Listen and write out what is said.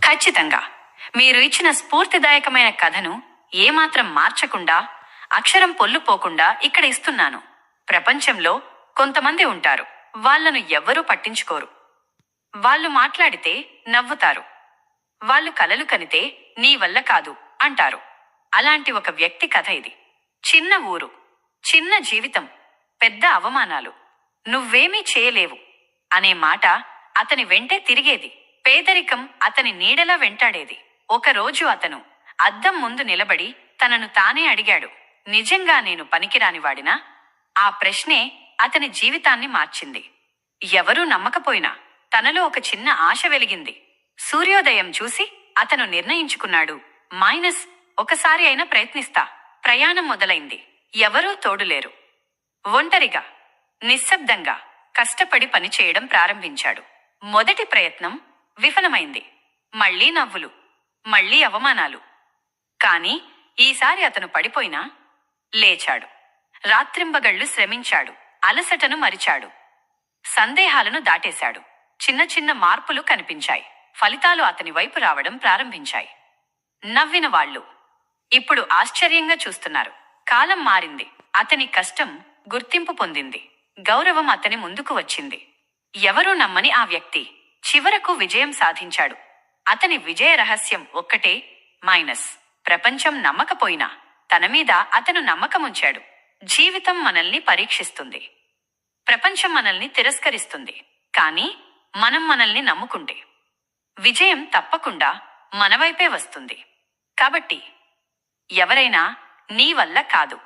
ఖచ్చితంగా. మీరు ఇచ్చిన స్ఫూర్తిదాయకమైన కథను ఏమాత్రం మార్చకుండా, అక్షరం పొల్లుపోకుండా ఇక్కడ ఇస్తున్నాను. ప్రపంచంలో కొంతమంది ఉంటారు. వాళ్ళను ఎవ్వరూ పట్టించుకోరు. వాళ్ళు మాట్లాడితే నవ్వుతారు. వాళ్ళు కలలు కనితే నీ వల్ల కాదు అంటారు. అలాంటి ఒక వ్యక్తి కథ ఇది. చిన్న ఊరు, చిన్న జీవితం, పెద్ద అవమానాలు. నువ్వేమీ చేయలేవు అనే మాట అతని వెంటే తిరిగేది. పేదరికం అతని నీడలా వెంటాడేది. ఒకరోజు అతను అద్దం ముందు నిలబడి తనను తానే అడిగాడు, నిజంగా నేను పనికిరానివాడినా? ఆ ప్రశ్నే అతని జీవితాన్ని మార్చింది. ఎవరూ నమ్మకపోయినా తనలో ఒక చిన్న ఆశ వెలిగింది. సూర్యోదయం చూసి అతను నిర్ణయించుకున్నాడు, ఒకసారి అయినా ప్రయత్నిస్తా. ప్రయాణం మొదలైంది. ఎవరూ తోడులేరు. ఒంటరిగా, నిశ్శబ్దంగా కష్టపడి పనిచేయడం ప్రారంభించాడు. మొదటి ప్రయత్నం విఫలమైంది. మళ్లీ నవ్వులు, మళ్లీ అవమానాలు. కాని ఈసారి అతను పడిపోయినా లేచాడు. రాత్రింబగళ్లు శ్రమించాడు. అలసటను మరిచాడు. సందేహాలను దాటేశాడు. చిన్న చిన్న మార్పులు కనిపించాయి. ఫలితాలు అతని వైపు రావడం ప్రారంభించాయి. నవ్విన వాళ్ళు ఇప్పుడు ఆశ్చర్యంగా చూస్తున్నారు. కాలం మారింది. అతని కష్టం గుర్తింపు పొందింది. గౌరవం అతని ముందుకు వచ్చింది. ఎవరూ నమ్మని ఆ వ్యక్తి చివరకు విజయం సాధించాడు. అతని విజయ రహస్యం ఒక్కటే, ప్రపంచం నమ్మకపోయినా తనమీద అతను నమ్మకముంచాడు. జీవితం మనల్ని పరీక్షిస్తుంది. ప్రపంచం మనల్ని తిరస్కరిస్తుంది. కానీ మనం మనల్ని నమ్ముకుంటే విజయం తప్పకుండా మనవైపే వస్తుంది. కాబట్టి ఎవరైనా నీ వల్ల కాదు